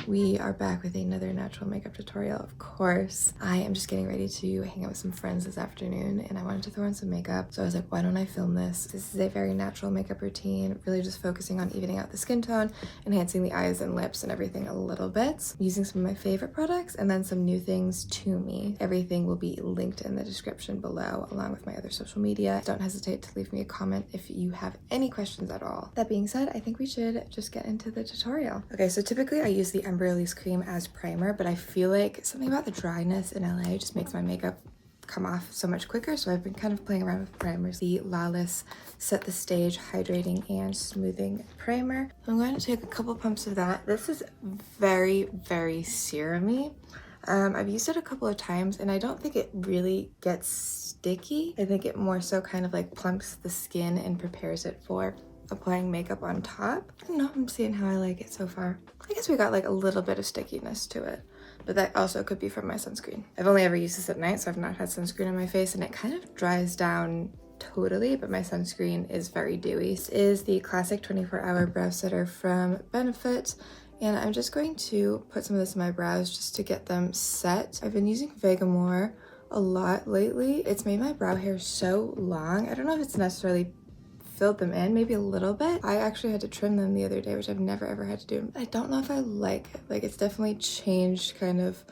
We are back with another natural makeup tutorial, of course. I am just getting ready to hang out with some friends this afternoon and I wanted to throw on some makeup. So I was like, why don't I film this? This is a very natural makeup routine, really just focusing on evening out the skin tone, enhancing the eyes and lips and everything a little bit, using some of my favorite products and then some new things to me. Everything will be linked in the description below along with my other social media. Don't hesitate to leave me a comment if you have any questions at all. That being said, I think we should just get into the tutorial. Okay, so typically I use the Ember Release cream as primer, but I feel like something about the dryness in LA just makes my makeup come off so much quicker, so I've been kind of playing around with primers. The Lawless Set the Stage Hydrating and Smoothing Primer. I'm going to take a couple pumps of that. This is very, very serum-y. I've used it a couple of times and I don't think it really gets sticky. I think it more so kind of like plumps the skin and prepares it for applying makeup on top. I don't know, I'm seeing how I like it so far. I guess we got like a little bit of stickiness to it, but that also could be from my sunscreen. I've only ever used this at night, so I've not had sunscreen on my face, and it kind of dries down totally, but my sunscreen is very dewy. This is the Classic 24-Hour Brow Setter from Benefit, and I'm just going to put some of this in my brows just to get them set. I've been using Vegamore a lot lately. It's made my brow hair so long. I don't know if it's necessarily filled them in, maybe a little bit. I actually had to trim them the other day, which I've never ever had to do. I don't know if I like it. Like, it's definitely changed kind of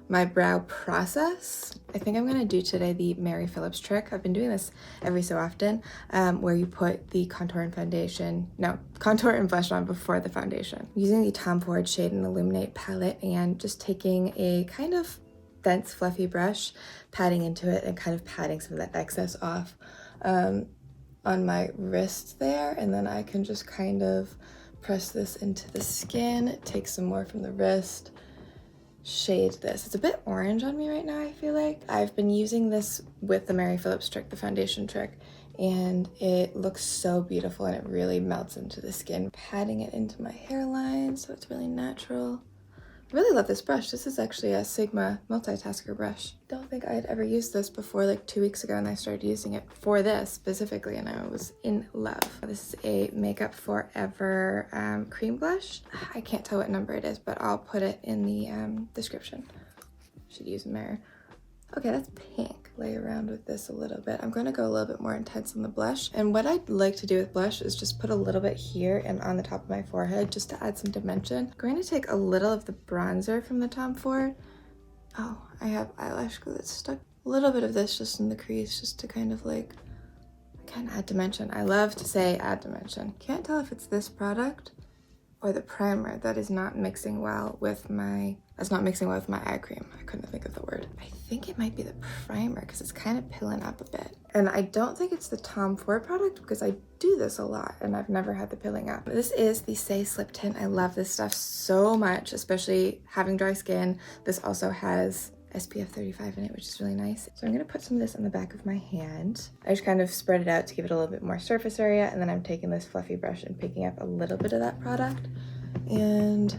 my brow process. I think I'm gonna do today the Mary Phillips trick. I've been doing this every so often, where you put the contour and blush on before the foundation. Using the Tom Ford Shade and Illuminate palette and just taking a kind of dense fluffy brush, patting into it and kind of patting some of that excess off on my wrist there, and then I can just kind of press this into the skin, take some more from the wrist, shade this. It's a bit orange on me right now, I feel like. I've been using this with the Mary Phillips trick, the foundation trick, and it looks so beautiful and it really melts into the skin. Patting it into my hairline so it's really natural. I really love this brush. This is actually a Sigma multitasker brush. Don't think I had ever used this before, like 2 weeks ago, and I started using it for this specifically and I was in love. This is a Makeup Forever cream blush. I can't tell what number it is, but I'll put it in the description. Should use a mirror. Okay, that's pink. Play around with this a little bit. I'm going to go a little bit more intense on the blush. And what I'd like to do with blush is just put a little bit here and on the top of my forehead just to add some dimension. I'm going to take a little of the bronzer from the Tom Ford. Oh, I have eyelash glue that's stuck. A little bit of this just in the crease just to kind of like, again, add dimension. I love to say add dimension. Can't tell if it's this product or the primer that is not mixing well with my eye cream. I couldn't think of the word. I think it might be the primer because it's kind of pilling up a bit. And I don't think it's the Tom Ford product because I do this a lot and I've never had the pilling up. This is the Say Slip Tint. I love this stuff so much, especially having dry skin. This also has SPF 35 in it, which is really nice. So I'm gonna put some of this on the back of my hand. I just kind of spread it out to give it a little bit more surface area, and then I'm taking this fluffy brush and picking up a little bit of that product and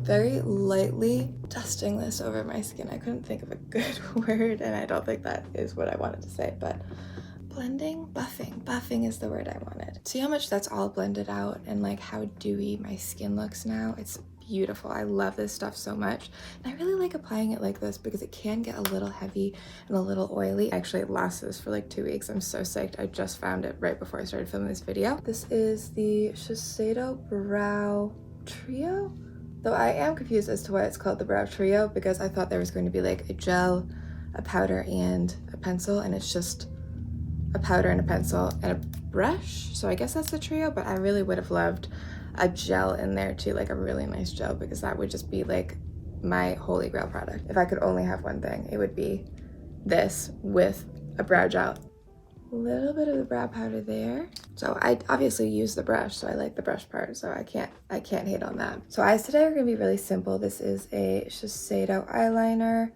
very lightly dusting this over my skin. I couldn't think of a good word, and I don't think that is what I wanted to say, but blending, buffing is the word I wanted. See how much that's all blended out and like how dewy my skin looks now? It's beautiful. I love this stuff so much, and I really like applying it like this because it can get a little heavy and a little oily. I actually lost this for like 2 weeks. I'm so psyched. I just found it right before I started filming this video. This is the Shiseido Brow Trio, though I am confused as to why it's called the Brow Trio because I thought there was going to be like a gel, a powder, and a pencil, and it's just a powder and a pencil and a brush. So I guess that's the trio, but I really would have loved a gel in there too, like a really nice gel, because that would just be like my holy grail product. If I could only have one thing, it would be this with a brow gel. A little bit of the brow powder there. So I obviously use the brush, so I like the brush part, so I can't hate on that. So eyes today are gonna be really simple. This is a Shiseido eyeliner.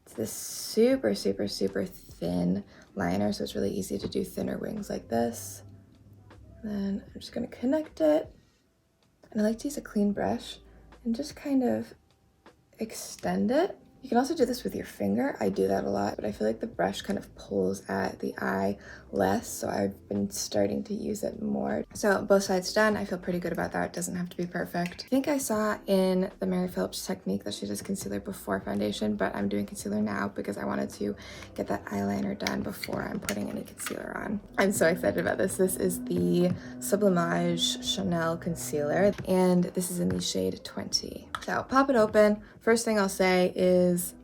It's this super, super, super thin liner, so it's really easy to do thinner wings like this. And then I'm just gonna connect it. And I like to use a clean brush and just kind of extend it You can also do this with your finger. I do that a lot, but I feel like the brush kind of pulls at the eye less, so I've been starting to use it more. So both sides done. I feel pretty good about that. It doesn't have to be perfect. I think I saw in the Mary Phillips technique that she does concealer before foundation, but I'm doing concealer now because I wanted to get that eyeliner done before I'm putting any concealer on. I'm so excited about this. This is the Sublimage Chanel concealer, and this is in the shade 20. So pop it open. First thing I'll say is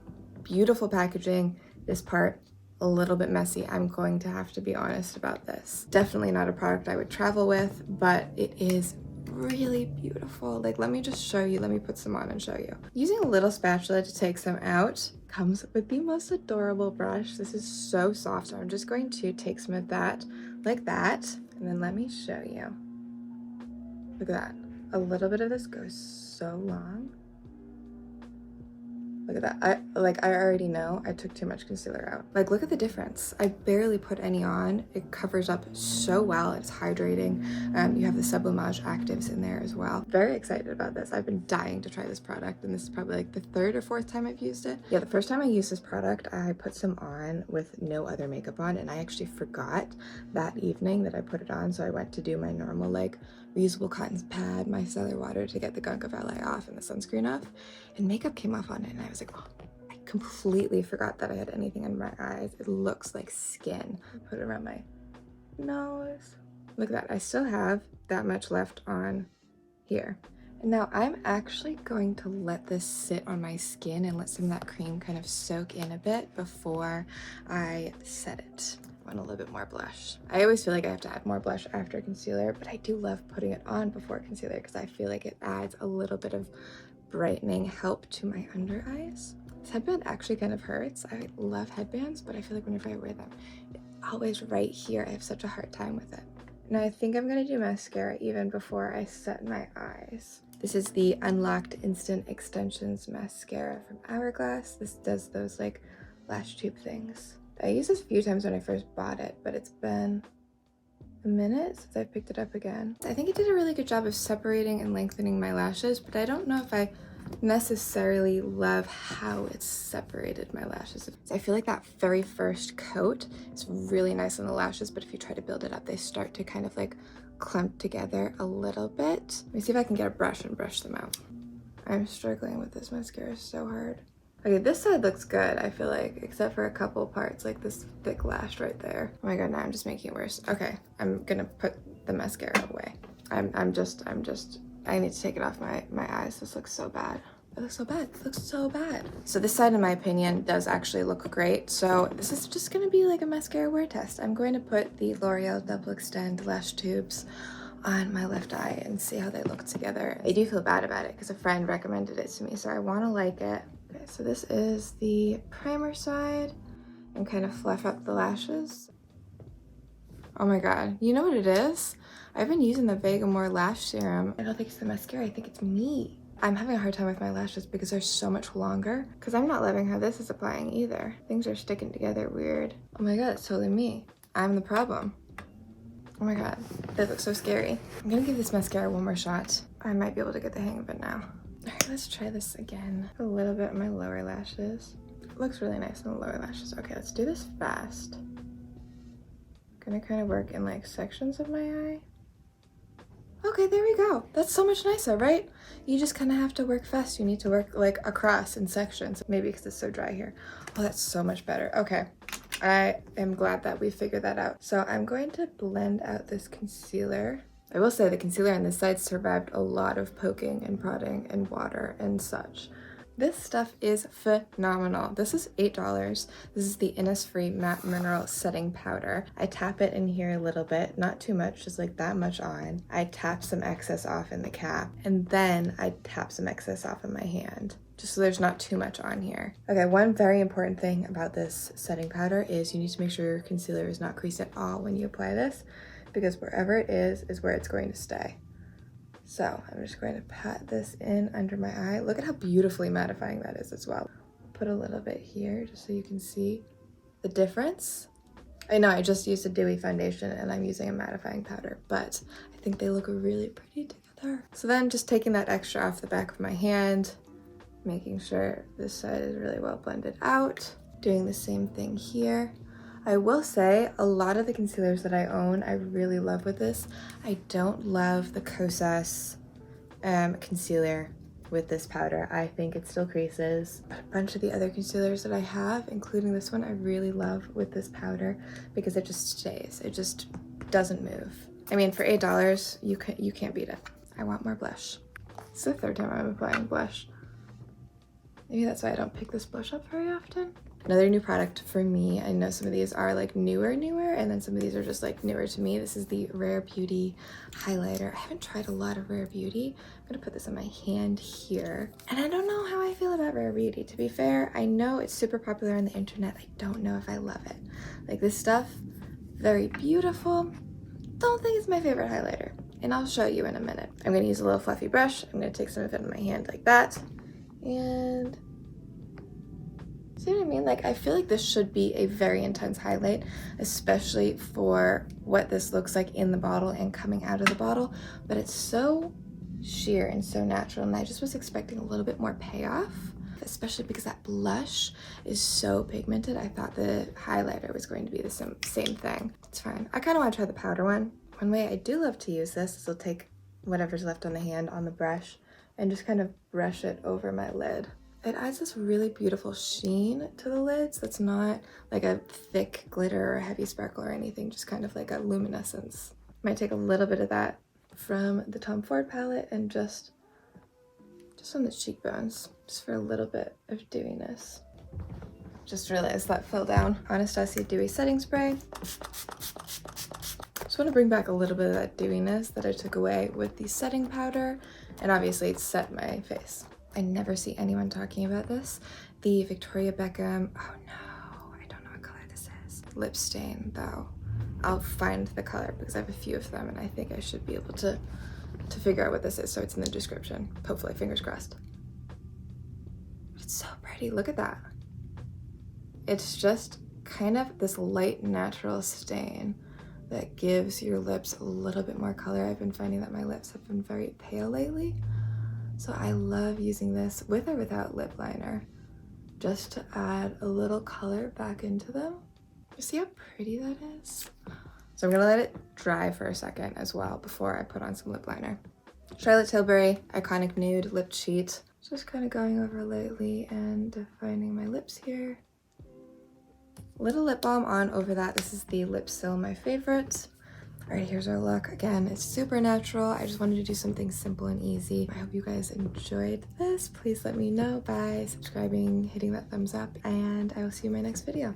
beautiful packaging. This part a little bit messy. I'm going to have to be honest about this. Definitely not a product I would travel with, but it is really beautiful. Like, let me just show you. Let me put some on and show you. Using a little spatula to take some out. Comes with the most adorable brush. This is so soft. So I'm just going to take some of that like that. And then let me show you. Look at that. A little bit of this goes so long. Look at that. I already know I took too much concealer out. Like, look at the difference. I barely put any on. It covers up so well. It's hydrating. You have the Sublimage actives in there as well. Very excited about this. I've been dying to try this product, and this is probably like the third or fourth time I've used it. Yeah, the first time I used this product, I put some on with no other makeup on, and I actually forgot that evening that I put it on, so I went to do my normal, like, reusable cotton pad, micellar water to get the gunk of LA off and the sunscreen off, and makeup came off on it, and I was like, oh, I completely forgot that I had anything under my eyes. It looks like skin. Put it around my nose. Look at that. I still have that much left on here. And now I'm actually going to let this sit on my skin and let some of that cream kind of soak in a bit before I set it. A little bit more blush. I always feel like I have to add more blush after concealer, but I do love putting it on before concealer because I feel like it adds a little bit of brightening help to my under eyes. This headband actually kind of hurts. I love headbands, but I feel like whenever I wear them, it's always right here. I have such a hard time with it. Now I think I'm gonna do mascara even before I set my eyes. This is the Unlocked Instant Extensions mascara from Hourglass. This does those like lash tube things. I used this a few times when I first bought it, but it's been a minute since I picked it up again. I think it did a really good job of separating and lengthening my lashes, but I don't know if I necessarily love how it's separated my lashes. I feel like that very first coat is really nice on the lashes, but if you try to build it up, they start to kind of like clump together a little bit. Let me see if I can get a brush and brush them out. I'm struggling with this mascara so hard. Okay, this side looks good, I feel like, except for a couple parts, like this thick lash right there. Oh my god, now I'm just making it worse. Okay, I'm gonna put the mascara away. I need to take it off my eyes. This looks so bad. It looks so bad. It looks so bad. So this side, in my opinion, does actually look great. So this is just gonna be like a mascara wear test. I'm going to put the L'Oreal Double Extend Lash Tubes on my left eye and see how they look together. I do feel bad about it because a friend recommended it to me, so I wanna like it. Okay, so this is the primer side and kind of fluff up the lashes. Oh my god, you know what it is? I've been using the Vegamore lash serum. I don't think it's the mascara, I think it's me. I'm having a hard time with my lashes because they're so much longer, because I'm not loving how this is applying either. Things are sticking together weird. Oh my god, it's totally me. I'm the problem. Oh my god, that looks so scary. I'm gonna give this mascara one more shot. I might be able to get the hang of it now. Alright, let's try this again. A little bit on my lower lashes. It looks really nice on the lower lashes. Okay, let's do this fast. I'm gonna kind of work in like sections of my eye. Okay, there we go. That's so much nicer, right? You just kind of have to work fast. You need to work like across in sections. Maybe because it's so dry here. Oh, that's so much better. Okay, I am glad that we figured that out. So I'm going to blend out this concealer. I will say the concealer on this side survived a lot of poking and prodding and water and such. This stuff is phenomenal. This is $8. This is the Innisfree Matte Mineral Setting Powder. I tap it in here a little bit, not too much, just like that much on. I tap some excess off in the cap, and then I tap some excess off in my hand, just so there's not too much on here. Okay, one very important thing about this setting powder is you need to make sure your concealer is not creased at all when you apply this, because wherever it is where it's going to stay. So I'm just going to pat this in under my eye. Look at how beautifully mattifying that is as well. Put a little bit here just so you can see the difference. I know I just used a dewy foundation and I'm using a mattifying powder, but I think they look really pretty together. So then just taking that extra off the back of my hand making sure this side is really well blended out. Doing the same thing here. I will say a lot of the concealers that I own, I really love with this. I don't love the Kosas concealer with this powder. I think it still creases. But a bunch of the other concealers that I have, including this one, I really love with this powder because it just stays. It just doesn't move. I mean, for $8, you can't beat it. I want more blush. It's the third time I'm applying blush. Maybe that's why I don't pick this blush up very often. Another new product for me. I know some of these are like newer, and then some of these are just like newer to me. This is the Rare Beauty highlighter. I haven't tried a lot of Rare Beauty. I'm gonna put this on my hand here. And I don't know how I feel about Rare Beauty. To be fair, I know it's super popular on the internet. I don't know if I love it. Like this stuff, very beautiful. Don't think it's my favorite highlighter. And I'll show you in a minute. I'm gonna use a little fluffy brush. I'm gonna take some of it in my hand like that. And see what I mean? Like, I feel like this should be a very intense highlight, especially for what this looks like in the bottle and coming out of the bottle, but it's so sheer and so natural, and I just was expecting a little bit more payoff, especially because that blush is so pigmented. I thought the highlighter was going to be the same thing. It's fine. I kind of want to try the powder one. One way I do love to use this is I'll take whatever's left on the hand on the brush and just kind of brush it over my lid. It adds this really beautiful sheen to the lids that's not like a thick glitter or heavy sparkle or anything, just kind of like a luminescence. Might take a little bit of that from the Tom Ford palette and just on the cheekbones, just for a little bit of dewiness. Just realized that fell down. Anastasia Dewy Setting Spray. Just want to bring back a little bit of that dewiness that I took away with the setting powder, and obviously it set my face. I never see anyone talking about this. The Victoria Beckham, oh no, I don't know what color this is. Lip stain though. I'll find the color because I have a few of them and I think I should be able to figure out what this is, so it's in the description. Hopefully, fingers crossed. It's so pretty, look at that. It's just kind of this light natural stain that gives your lips a little bit more color. I've been finding that my lips have been very pale lately. So I love using this with or without lip liner, just to add a little color back into them. You see how pretty that is? So I'm gonna let it dry for a second as well before I put on some lip liner. Charlotte Tilbury Iconic Nude Lip Cheat. Just kind of going over lightly and defining my lips here. Little lip balm on over that. This is the Lypsyl, my favorite. All right, here's our look. Again, it's super natural. I just wanted to do something simple and easy. I hope you guys enjoyed this. Please let me know by subscribing, hitting that thumbs up, and I will see you in my next video.